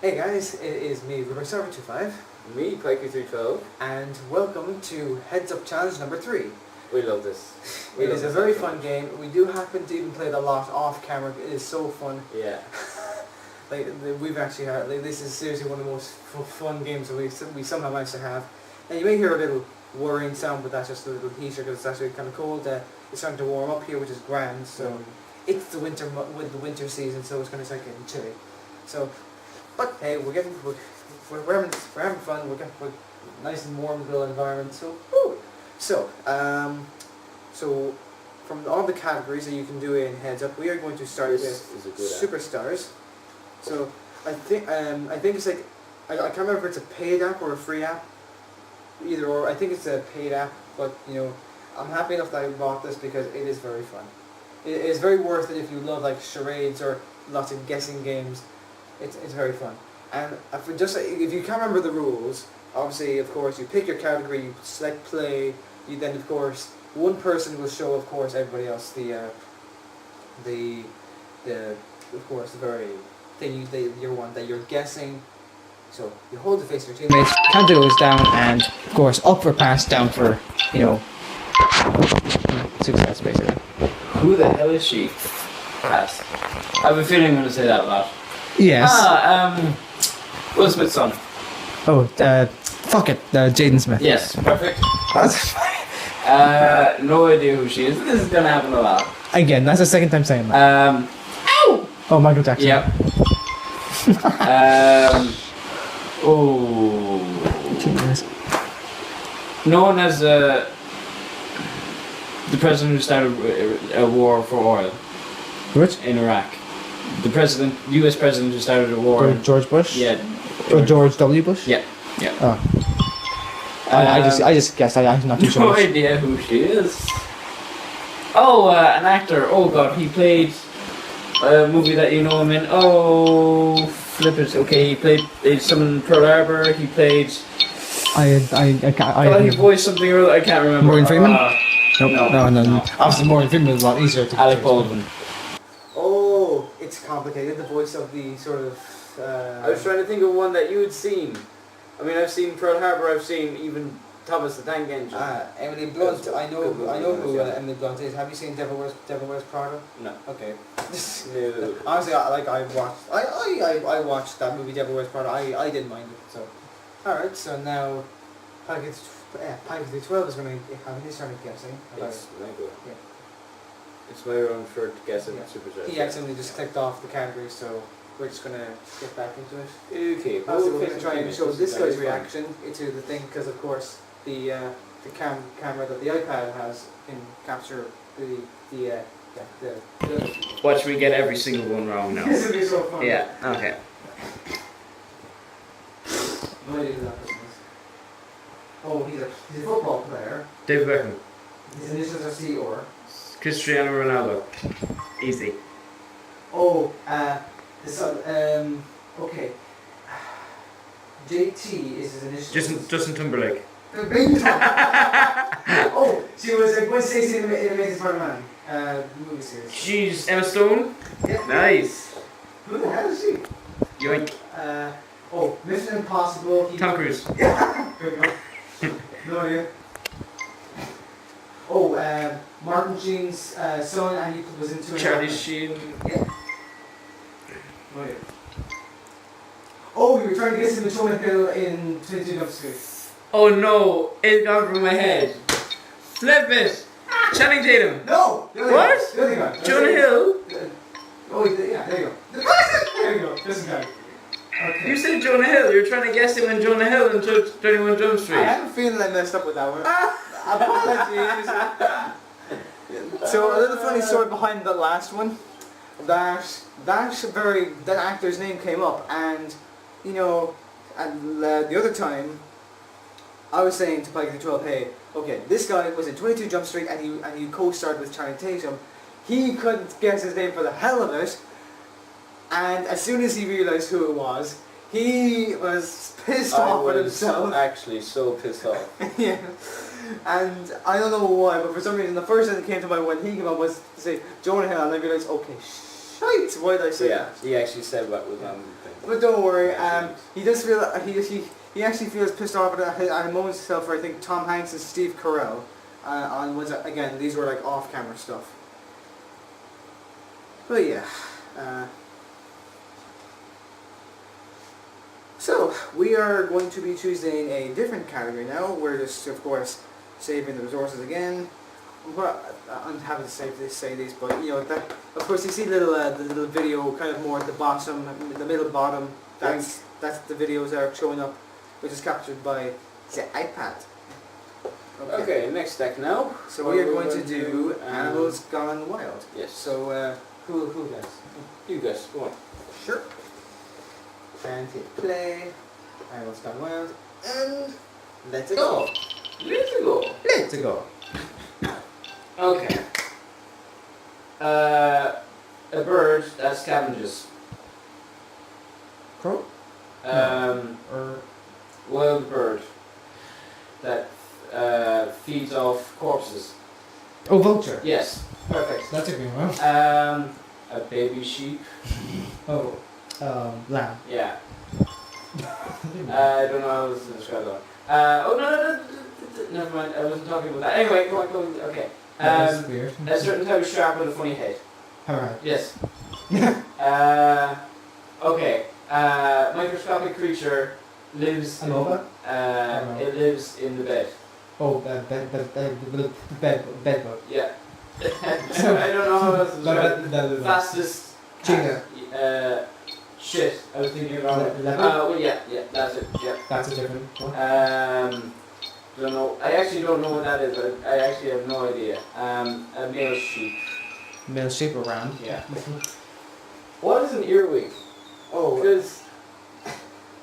Hey guys, it is me, RubiksSolver25, Me, Pykey312. and welcome to Heads Up Challenge number 3. We love this. It is a very fun game. We do happen to even play it a lot off camera. It is so fun. Yeah. We've actually had, this is seriously one of the most fun games that we somehow managed to have. And you may hear a little whirring sound, but that's just a little heater because it's actually kind of cold. It's starting to warm up here, which is grand. So it's the winter season, so it's going to start getting chilly. So. But hey, we're having fun. We're nice and warm little environment. So, woo. So from all the categories that you can do in Heads Up, we are going to start with superstars. So I think it's like I can't remember if it's a paid app or a free app. Either or. I think it's a paid app, but I'm happy enough that I bought this because it is very fun. It is very worth it if you love like charades or lots of guessing games. It's very fun. And if you can't remember the rules, obviously, of course, you pick your category, you select play, you then, of course, one person will show, of course, everybody else the very thing that you're guessing. So you hold the face of your teammates, counter goes down, and of course, up for pass, down for, success, basically. Who the hell is she? Pass. I have a feeling I'm going to say that a lot. Yes. Will Smith's son. Oh, fuck it, Jaden Smith. Yes, perfect. That's No idea who she is. This is going to happen a lot. Again, that's the second time saying that. Ow! Oh, Michael Jackson. Yep. Oh. Known as the president who started a war for oil. Which? In Iraq. The U.S. president who started a war. George Bush? Yeah. Or George W. Bush? Yeah. Yeah. Oh. I just guessed. I'm not too sure. No idea who she is. Oh, an actor. Oh God, he played a movie that you know him in. Oh, flip it. Okay, he played some Pearl Harbor. He played. I can't. He voiced something or other. I can't remember. Morgan Freeman? Nope. No. Obviously, Morgan Freeman is a lot easier to. Alec Baldwin. Oh, it's complicated. The voice of the sort of. I was trying to think of one that you had seen. I mean, I've seen Pearl Harbor. I've seen even Thomas the Tank Engine. Emily Blunt. I know who Emily Blunt is. Have you seen Devil Wears Prada? No. Okay. No. Honestly, I watched that movie Devil Wears Prada. I didn't mind it. So, all right. So now, Pykey312 is going to have his turn of guessing. It's Michael. Yeah. It's my own for guessing. Yeah. Superstar. He accidentally just clicked off the category, so we're just going to get back into it. Okay. Also, we're going to try and show this guy's reaction to the thing, because of course the camera that the iPad has can capture the Watch me get every single one wrong now. This will be so fun. Yeah. Okay. No idea who that person is. Oh, he's a football player. David Beckham. His initials are C or. Cristiano Ronaldo. Easy. Oh, okay. JT is his initials. Justin Timberlake. Oh, she was Gwen Stacy in Amazing Spider-Man movie series. She's Emma Stone. Yeah. Nice. Who the hell is she? Yoink. Mission Impossible. Tom Cruise. Yeah. There you go. No idea. Oh, Martin Sheen's son, and he was in Charlie Sheen. Yeah. No idea. Oh, you were trying to guess him in Jonah Hill in 22 Jump Street. Oh no, it got through my head. Flip it. Channing Tatum. No. What? Jonah Hill. Oh, yeah. There you go. There you go. This is good. Okay. You said Jonah Hill. You're trying to guess him in Jonah Hill in 21 Jump Street. I have a feeling I messed up with that one. Apologies. So a little funny story behind the last one. That actor's name came up, and the other time I was saying to Pykey312, hey, okay, this guy was in 22 Jump Street and he co-starred with Channing Tatum. He couldn't guess his name for the hell of it, and as soon as he realised who it was, he was pissed off with himself. Actually so pissed off. Yeah. And I don't know why, but for some reason the first thing that came to mind when he came up was to say Jonah Hill, and I realised, okay, Shite! Why did I say that? he actually said what was on the thing. But don't worry, he does feel, he actually feels pissed off at a moment's himself for, I think, Tom Hanks and Steve Carell. On was again, these were like off-camera stuff. But yeah. So, we are going to be choosing a different category now. We're just, of course, saving the resources again. But I'm having to say this, but you know that. Of course, you see the little video kind of more at the bottom, the middle bottom. That's the videos that are showing up, which is captured by the iPad. Okay, next deck now. So we are going to do Animals Gone Wild. Yes. So who does? You guys, go on. Sure. And hit play. Animals Gone Wild. And let's go. Let's go. Let's go. Okay. A bird that scavenges. Crow? Or wild bird that feeds off corpses. Oh, vulture. Yes. Perfect. That's a good one. A baby sheep. Oh, lamb. Yeah. I don't know how to describe that. Oh no, never mind. I wasn't talking about that. Anyway, go on. Okay. That's weird. A certain type of shark with a funny head. Alright. Yes. Okay. Microscopic creature lives. Anova? It lives in the bed. Oh, bedbug. Yeah. I don't know how else to describe it. Fastest. Chinga. Shit. I was thinking about it. Well, yeah, that's it. Yeah. That's a different one. Don't know. I actually don't know what that is. I actually have no idea. A male sheep. Male sheep around. Yeah. What is an earwig? Oh. Because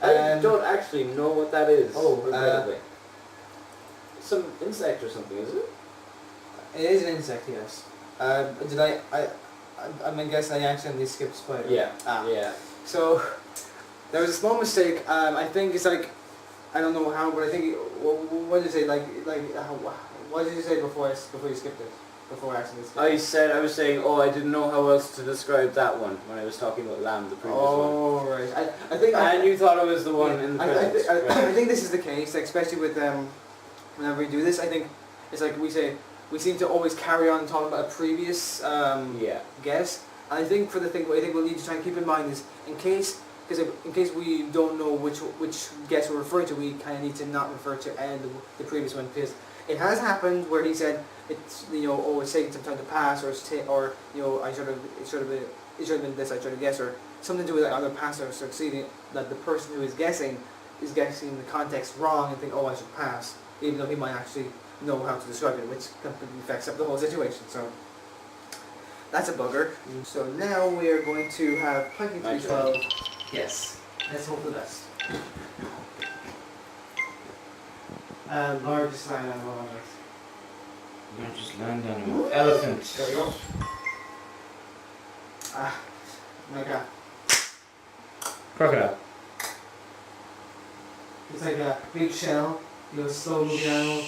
I don't actually know what that is. Oh, regrettably. Some insect or something, is it? It is an insect, yes. I'm guessing I accidentally skipped spider. Yeah. Yeah. So, there was a small mistake. I think it's like, I don't know how, but I think, what did you say? What did you say before you skipped it? Before I accidentally skipped it? I was saying, I didn't know how else to describe that one when I was talking about lamb, the previous one. Oh, right. I think. And you thought it was the one in the present. I think this is the case, like, especially with whenever we do this. I think it's like we seem to always carry on talking about a previous guess. And I think what I think we'll need to try and keep in mind is in case we don't know which guess we're referring to, we kind of need to not refer to the previous one, because it has happened where he said it's it's taking some time to pass, or it should have been this, I tried to guess, or something to do with either pass or succeeding, that the person who is guessing the context wrong and think, I should pass, even though he might actually know how to describe it, which completely affects up the whole situation. So that's a bugger. So now we are going to have Pykey312. Yes. Let's hope the best. Largest land animal on Earth. Largest land animal. Elephant. There we go. My God. Crocodile. It's like a big shell, slow moving animal,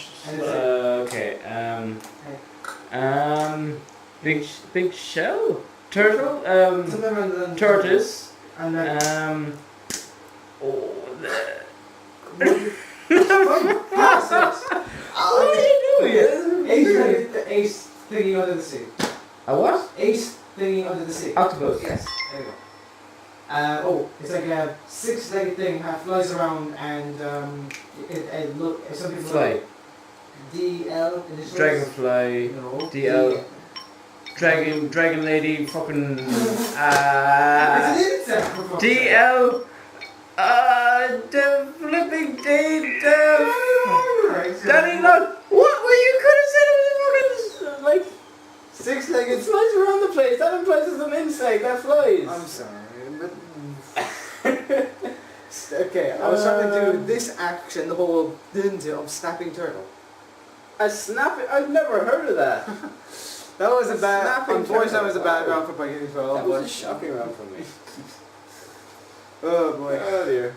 and it's big shell? Turtle? something around the Tortoise? And then pass it. What are you doing? Ace thingy under the sea. A what? Ace thingy under the sea. Octopus. Yes. There you go. It's like a six-legged thing that flies around, and some people Fly. DL. Dragonfly. No. DL. Dragon lady. Fucking. It's an insect. DL. The flipping day. Daddy, look. What? Well, you could have said it was fucking like six-legged. it flies around the place. That implies it's an insect that flies. I'm sorry, but okay. I was trying to do this action, the whole of snapping turtle. A snapping? I've never heard of that. That was a bad. Snapping Unfortunately, that was a bad turtle. round for Pykey312. That was a shocking round for me. Oh boy. Oh dear.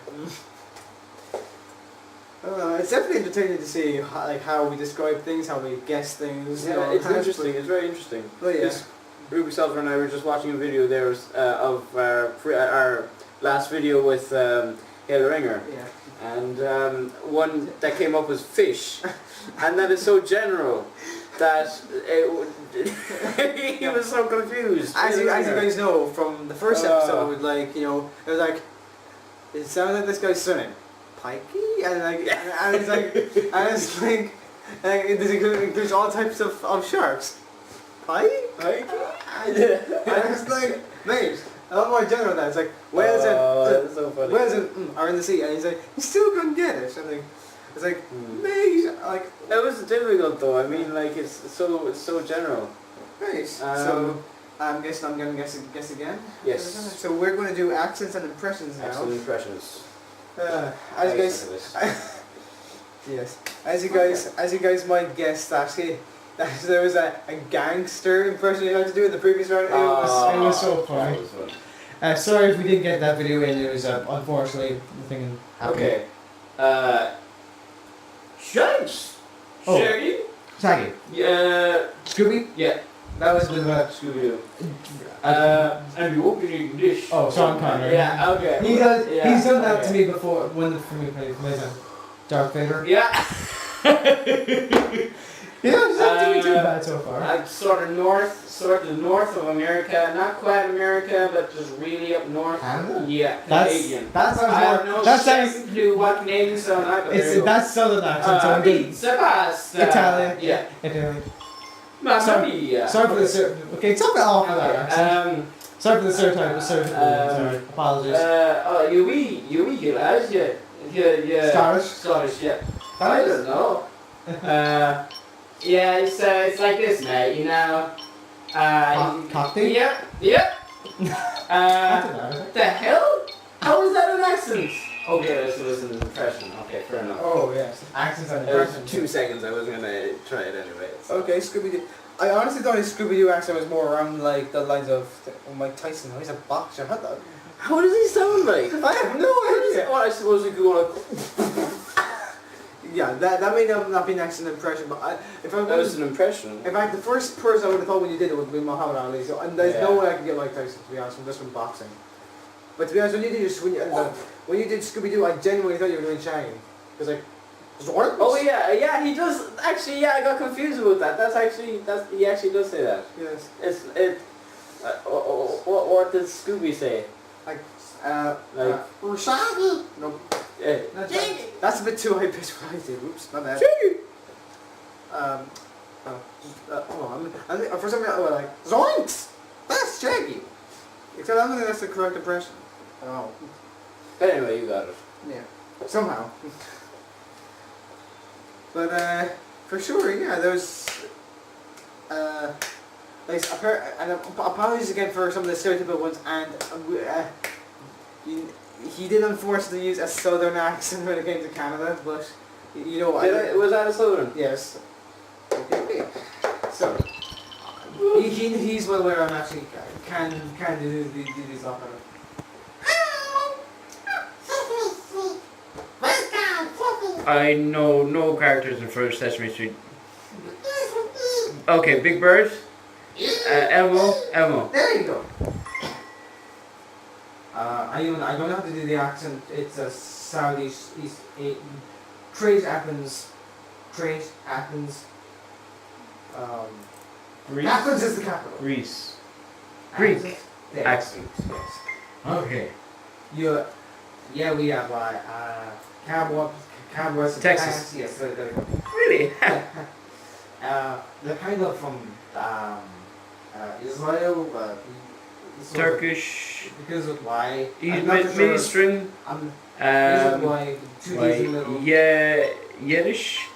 It's definitely entertaining to see how we describe things, how we guess things. Yeah, it's interesting. It's very interesting. But yeah. This RubiksSolver and I were just watching a video there of our last video with Hail Ringer. Yeah. And one that came up was fish, and that is so general that he was so confused. As you guys know from the first episode, like, you know, it was like, it sounded like this guy's surname, Pykey, and like, and it's like, and it's like it includes all types of sharks. Pike? And it's like, mate, a lot more general than that. It's like, whales that's so funny. whales are in the sea, and he's like, you still couldn't get it. And like, it's like, mate, like. That was difficult though. I mean, like it's so general. Right. So I'm guessing I'm gonna guess again. Yes. So we're going to do accents and impressions now. Accent impressions. As you guys, yes. As you guys might guess, that there was a gangster impression you had to do in the previous round. It was so funny. Sorry if we didn't get that video in. It was unfortunately the thing happened. Okay. Shanks. Oh. Shaggy. Shaggy. Yeah. Scooby. Yeah. That was with Scooby-Doo. And you open your dish. Oh, Sean Connery. Yeah. Okay. He does. Yeah, He's done that okay. to me before when we played Darth Vader. Yeah. Yeah, he's not doing too bad so far. Sort of north of America, not quite America, but just really up north. Canada? Yeah, That Canadian. sounds I have more. no That second sounds. clue what Canadian sound like. But there you go. That's southern accent. So I'm good. Pizza pasta. Italian. Yeah. Italian. Mamma mia. Sorry for the okay, top it off with that accent. Okay. Sorry for the stereotype. Sorry. Apologies. You guys, yeah. Scottish. Yeah. I don't know. Yeah, it's like this, mate. You know. Cockney? Yep. The hell? How is that an accent? Okay, this was an impression. Okay, fair enough. Oh yes, accents and It was impressions. 2 seconds. I wasn't gonna try it anyway. So. Okay, Scooby-Doo. I honestly thought his Scooby-Doo accent was more around like the lines of Mike Tyson. He's a boxer. How does he sound like? I have no idea. Well, I suppose you could go like. Yeah, that may not be an accent impression, but That was an impression. in fact, the first person I would have thought when you did it would be Muhammad Ali. So, and there's no way I could get Mike Tyson, to be honest, just from boxing. But to be honest, when you did Scooby-Doo, I genuinely thought you were doing Shaggy. Because like, Zork? Oh yeah, he does actually. Yeah, I got confused about that. He actually does say that. Yes. What did Scooby say? Shaggy. No. Shaggy. That's a bit too high pitched for I did. Oops, my bad. Shaggy. For some reason, like Zoinks. That's Shaggy. Except I don't think that's the correct impression. Oh. But anyway, you got it. Yeah. Somehow. But for sure, yeah, there's and apologies again for some of the stereotypical ones, and he did unfortunately use a southern accent when it came to Canada, but you know was that a southern? Yes. Okay. So he's well aware I'm actually can do these off better. I know no characters in First Sesame Street. Okay, Big Bird. Elmo. There you go. I don't have to do the accent. It's a Southeast Trade Athens. Greece. Athens is the capital. Greece. Greek. Yes. Accent. Yes. Okay. Yeah, we have Cowboys. Texas. Yes. There you go. Really? They're kind of from Israel, Turkish. Because of why? Ministering. Why? Yiddish.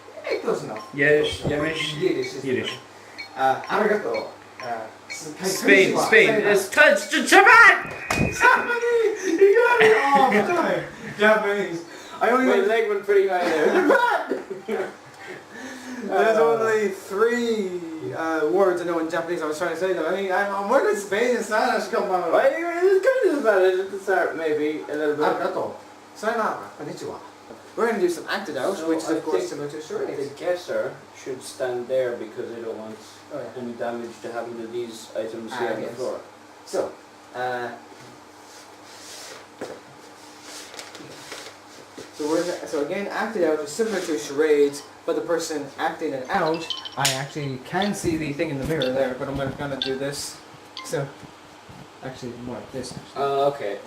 Close enough. Yiddish. Arigato. Spain. It's touched to Japan. You got it all the time. Japanese. My leg went pretty high there. There's only 3 words I know in Japanese. I was trying to say them. I mean, I'm working in Spain and Spanish. Come on. Why are you kind of Spanish at the start, maybe a little bit. Arigato. Sayonara. Konnichiwa. we're going to do some acted out, So which is I of course think similar to charades. The guesser should stand there because I don't want Oh, yeah. any damage to happen to these items Ah, here on the yes. floor. So, so again, acted out is similar to charades, but the person acting it out, I actually can see the thing in the mirror there, but I'm gonna do this. So, actually more like this. Actually. Okay.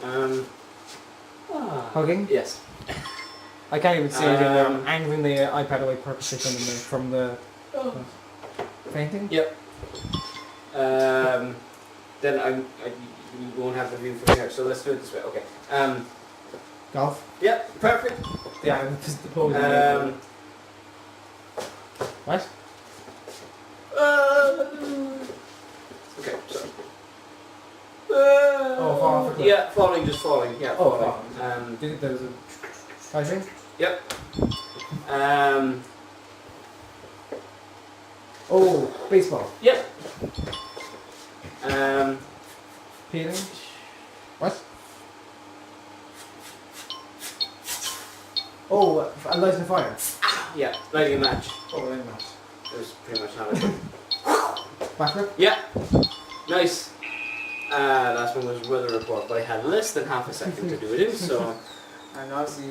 Hugging? Yes. I can't even see it in there. I'm angling the iPad away purposely from the painting. Yep. Then you won't have the view from here. So let's do it this way. Okay. Golf. Yep. Perfect. Yeah, just the pose. What? Okay. So. Oh, fall off a cliff. Yeah, falling, just falling. Yeah, Oh, falling. Do you think there's a touching? Yep. Oh, baseball. Yep. Peeling. What? Oh, lighting a fire. Yeah, lighting a match. Oh, lighting a match. That was pretty much how it went. Backflip. Yeah. Nice. Last one was weather report, but I had less than half a second to do it in, so. And obviously,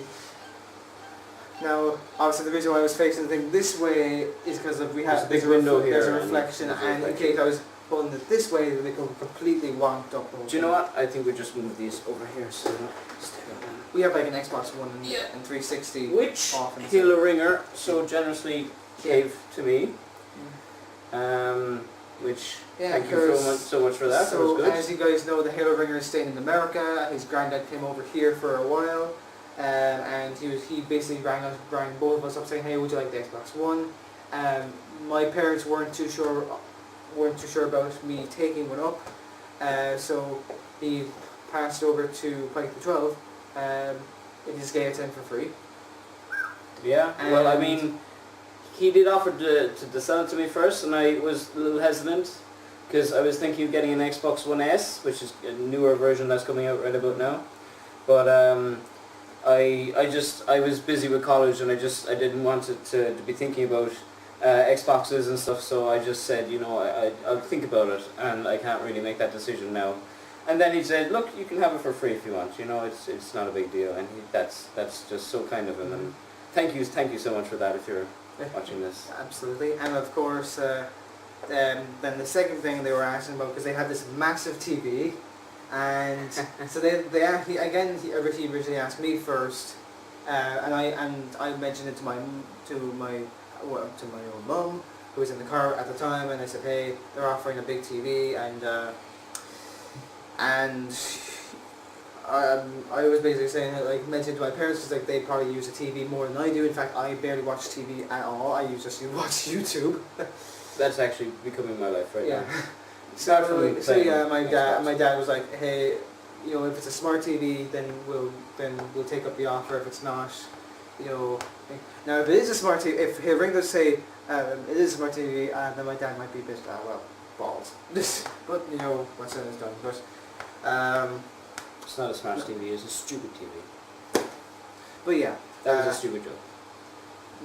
the reason why I was facing the thing this way is because we There's a have big window here there's a and reflection, there's a and in reflection. case I was pulling it this way, then they go completely wonked up. Do you know what? I think we just move these over here, so We have like an Xbox One and, Yeah. and 360. which off and Halo Ringer so generously gave to me. Which Yeah, thank you so much for that. So, that was good. as you guys know, the Halo Ringer is staying in America. His granddad came over here for a while, and he basically rang both of us up saying, "Hey, would you like the Xbox One?" My parents weren't too sure about me taking one up, so he passed over to Pykey312. He just gave it to him for free. Yeah. Well, I mean, he did offer to sell it to me first, and I was a little hesitant because I was thinking of getting an Xbox One S, which is a newer version that's coming out right about now. But I was busy with college, and I didn't want it to be thinking about Xboxes and stuff. So I just said, I'll think about it, and I can't really make that decision now. And then he said, "Look, you can have it for free if you want. It's not a big deal." And that's just so kind of him. And thank you so much for that. If you're watching this. Absolutely, and of course, then the second thing they were asking about, because they had this massive TV, and so they actually he originally asked me first, and I mentioned it to my own mum, who was in the car at the time, and I said, "Hey, they're offering a big TV," and I was basically saying that, mentioned to my parents, because they probably use a TV more than I do. In fact, I barely watch TV at all. I just watch YouTube. That's actually becoming my life right now. So yeah, my dad was like, "Hey, if it's a smart TV, then we'll take up the offer. If it's not, now if it is a smart TV, if he'll ring us say it is a smart TV, then my dad might be a bit balls. But what's done is done. But it's not a smart TV, it's a stupid TV. But yeah, That was a stupid joke.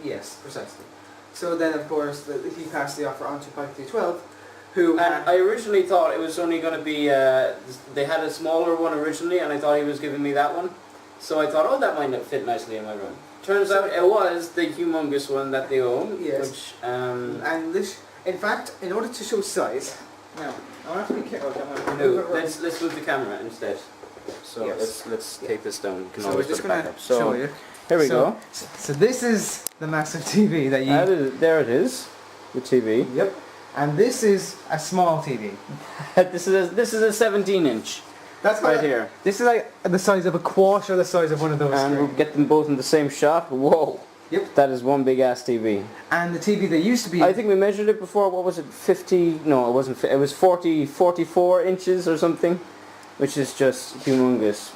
yes, precisely. So then, of course, he passed the offer on to Pykey312, who... And I originally thought it was only going to be, they had a smaller one originally, and I thought he was giving me that one. So I thought, that might not fit nicely in my room. Turns out it was the humongous one that they own. Yes. Which, and this, in fact, in order to show size... Now, I have to be careful. no, let's move the camera instead. So Yes. let's take this down. You can So we're always just put it back going up. to So show you. here we go. So this is the massive TV that you... There it is, the TV. Yep. And this is a small TV. this is a 17-inch. That's right here. This is like the size of a quarter the size of one of those And we'll screens. get them both in the same shot. Whoa. Yep. That is one big ass TV. And the TV that used to be... I think we measured it before. What was it? 50? No, it wasn't. It was 44 inches or something, which is just humongous.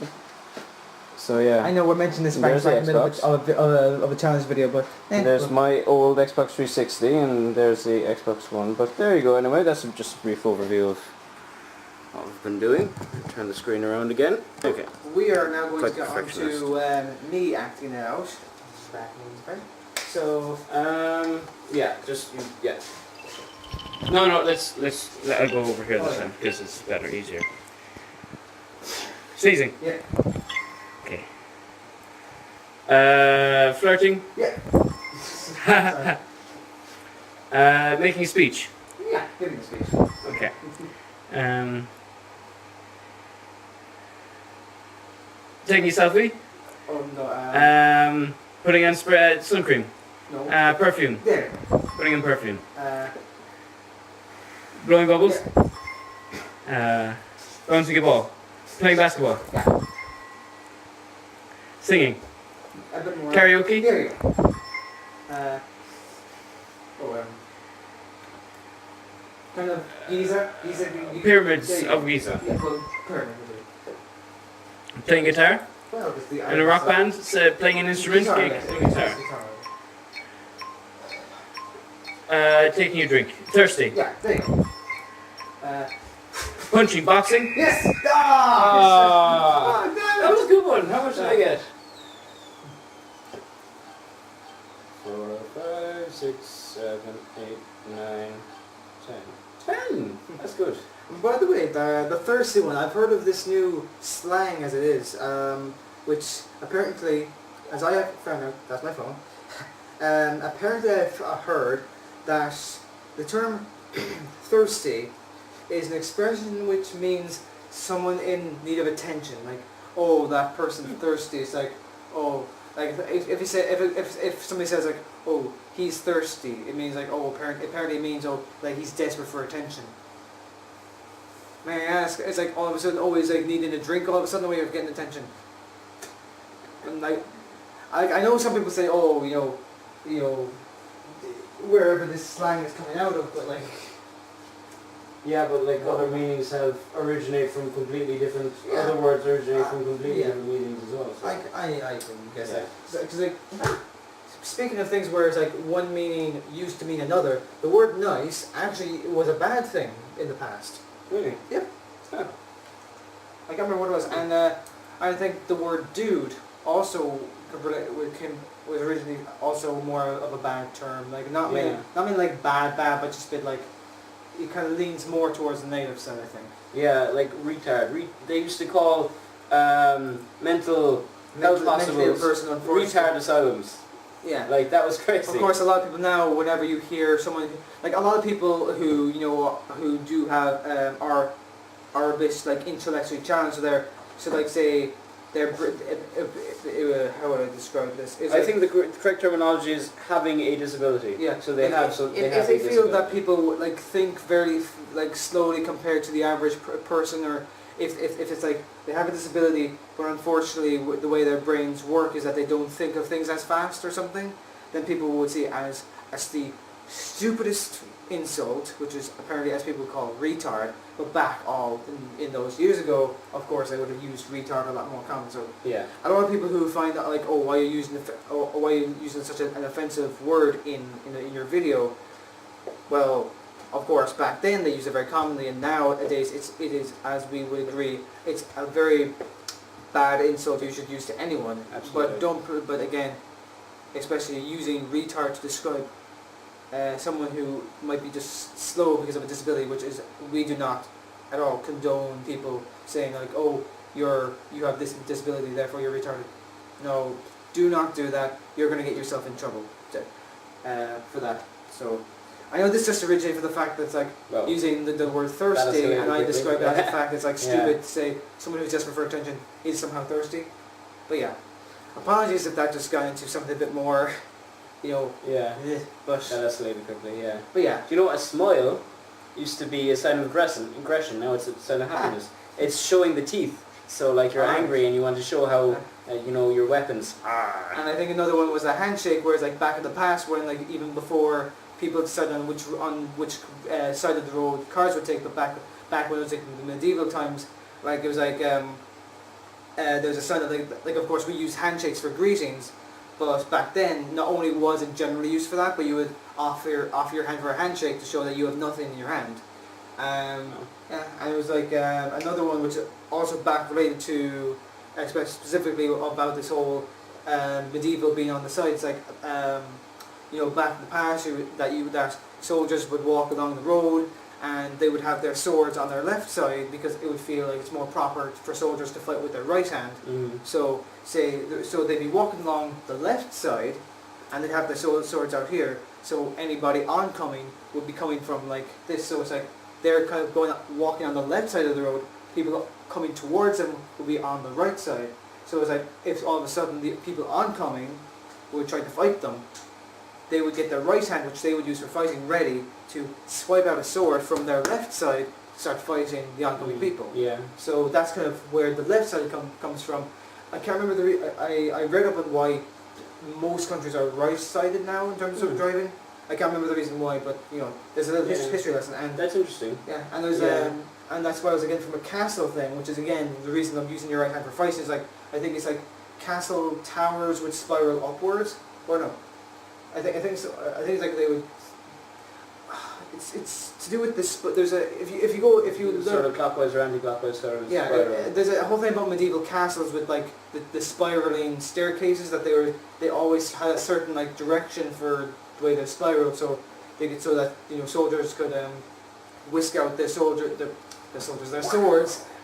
So yeah. I know we're mentioning this back There's in the the middle Xbox. of a challenge video, but... There's my old Xbox 360 and there's the Xbox One. But there you go. Anyway, that's just a brief overview of what we've been doing. Turn the screen around again. Okay. We are now going Quite to get on perfectionist. to me acting it out. back means right. So yeah, just yeah. No, let's I'll go over here this time because it's better, easier. Sneezing. yeah, Okay. Flirting. yeah. Sorry. Making a speech. Yeah, giving a speech. Okay. Taking a selfie. Oh no. Putting on sun cream. No. Perfume. There. Putting in perfume. Yeah. Blowing bubbles. Bouncing a ball. Playing basketball. Yeah. Singing. A bit more. Karaoke. There you go. Kind of Giza. Pyramids There you of go. Giza. Yeah, well, pyramid. Playing guitar. Well, it's the In a rock band. Playing an instrument. Guitar, Guitar. Guitar. Taking a drink. Thirsty. Yeah, there you go. Punching. Boxing. Yes! Ah! damn That was a good one. How much did I get? 4, 5, 6, 7, 8, 9, 10. 10! That's good. By the way, the thirsty one, I've heard of this new slang as it is, which apparently, as I have found out, that's my phone, apparently I've heard that the term thirsty is an expression which means someone in need of attention, like, oh, that person's thirsty. It's like, oh, like if you say if somebody says like, oh, he's thirsty, it means like, oh, apparently it means, oh, like he's desperate for attention. May I ask? It's like all of a sudden always like needing a drink. All of a sudden, the way of getting attention. And like, I know some people say, oh, you know, wherever this slang is coming out of, but like. Yeah, but like other meanings originate from completely different. Other words originate from completely different meanings as well. So. I can guess that. Because like, speaking of things where it's like one meaning used to mean another, the word nice actually was a bad thing in the past. Really? Yep. Oh. I can't remember what it was, and I think the word dude also was originally also more of a bad term. Like not mean like bad, but just a bit like. It kind of leans more towards the negative side, I think. Yeah, like retard. They used to call mental health hospitals retard asylums. Yeah. Like that was crazy. Of course, a lot of people now, whenever you hear someone, like a lot of people who who do have are a bit like intellectually challenged. So like say they're how would I describe this? I think the correct terminology is having a disability. Yeah. So they have. If they feel that people like think very like slowly compared to the average person, or if it's like they have a disability, but unfortunately the way their brains work is that they don't think of things as fast or something, then people would see it as the stupidest insult, which is apparently as people call retard. But back in those years ago, of course, I would have used retard a lot more common. So yeah, a lot of people who find that like, oh, why are you using such an offensive word in your video? Well, of course, back then they used it very commonly, and nowadays it is, as we would agree, it's a very bad insult you should use to anyone. Absolutely. But again, especially using retard to describe someone who might be just slow because of a disability, which is, we do not at all condone people saying like, oh, you have this disability, therefore you're retarded. No, do not do that. You're going to get yourself in trouble for that. So I know this just originated from the fact that it's like using the word thirsty, and I describe that as the fact it's like stupid to say someone who's desperate for attention is somehow thirsty. But yeah, apologies if that just got into something a bit more. But that escalated quickly, yeah. But yeah. Do you know what a smile used to be a sign of aggression, now it's a sign of happiness. It's showing the teeth. So like you're angry and you want to show how, your weapons. And I think another one was a handshake, whereas like back in the past when like even before people decided on which side of the road cars would take, but back when it was like in the medieval times, like it was like there was a sign of like of course we use handshakes for greetings. But back then, not only was it generally used for that, but you would offer your hand for a handshake to show that you have nothing in your hand. And it was like another one which also back related to, specifically about this whole medieval being on the sides, like you know, back in the past, that soldiers would walk along the road and they would have their swords on their left side because it would feel like it's more proper for soldiers to fight with their right hand. So they'd be walking along the left side and they'd have their swords out here, so anybody oncoming would be coming from like this, so it's like they're kind of walking on the left side of the road, people coming towards them would be on the right side. So it's like if all of a sudden the people oncoming would try to fight them, they would get their right hand, which they would use for fighting, ready to swipe out a sword from their left side to start fighting the oncoming people. Yeah. So that's kind of where the left side comes from. I can't remember I read up on why most countries are right-sided now in terms of driving. I can't remember the reason why, but you know, there's a little history lesson. And that's interesting. Yeah, and there's and that's why I was again from a castle thing, which is again the reason I'm using your right hand for fighting is like I think it's like castle towers would spiral upwards, or no. I think so. I think it's like they would. It's to do with this, but there's a if you look, sort of clockwise or anti-clockwise sort of. Yeah, there's a whole thing about medieval castles with like the spiraling staircases that they always had a certain like direction for the way they spiraled, so that you know soldiers could whisk out their swords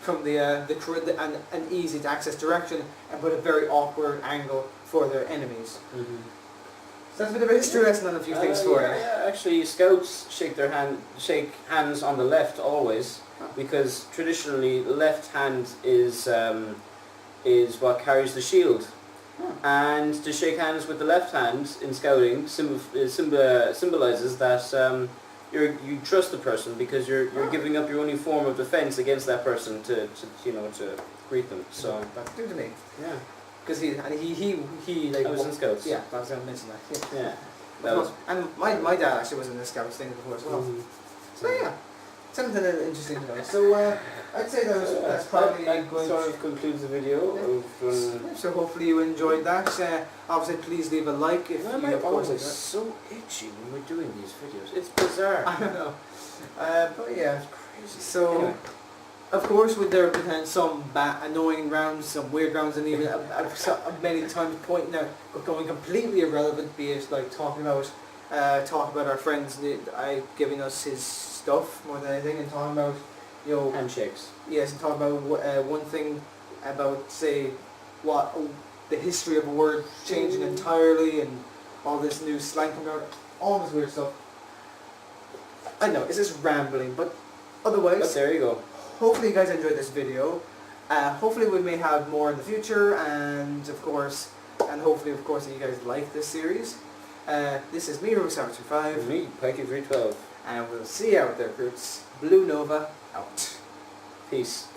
from an easy to access direction and put a very awkward angle for their enemies. So that's a bit of a history lesson on a few things for you. Yeah, actually, scouts shake hands on the left always, because traditionally the left hand is what carries the shield, and to shake hands with the left hand in scouting symbolizes that you trust the person because you're giving up your only form of defense against that person to greet them. So that's new to me. Yeah. Because he like I was in scouts. Yeah, I was going to mention that. Yeah. And my dad actually was in the scouts thing before as well. So yeah, something interesting to know. So I'd say that's probably that going sort of concludes the video. So hopefully you enjoyed that. Obviously, please leave a like if Well, you my have balls are comments. so itchy when we're doing these videos. It's bizarre. I don't know. But yeah, It's crazy. so. Anyway. Of course, with there being some annoying rounds, some weird rounds, and even many times pointing out, but going completely irrelevant, be it like talking about our friends, giving us his stuff more than anything, and talking about, you know, Handshakes. yes, and talking about one thing about say the history of a word changing entirely, and all this new slang coming out, all this weird stuff. I know it's just rambling, but otherwise. But there you go. Hopefully you guys enjoyed this video. Hopefully we may have more in the future, and hopefully of course that you guys like this series. This is me, RubiksSolver25. And me, Pykey312. And we'll see you out there, Fruits. Blue Nova out. Peace.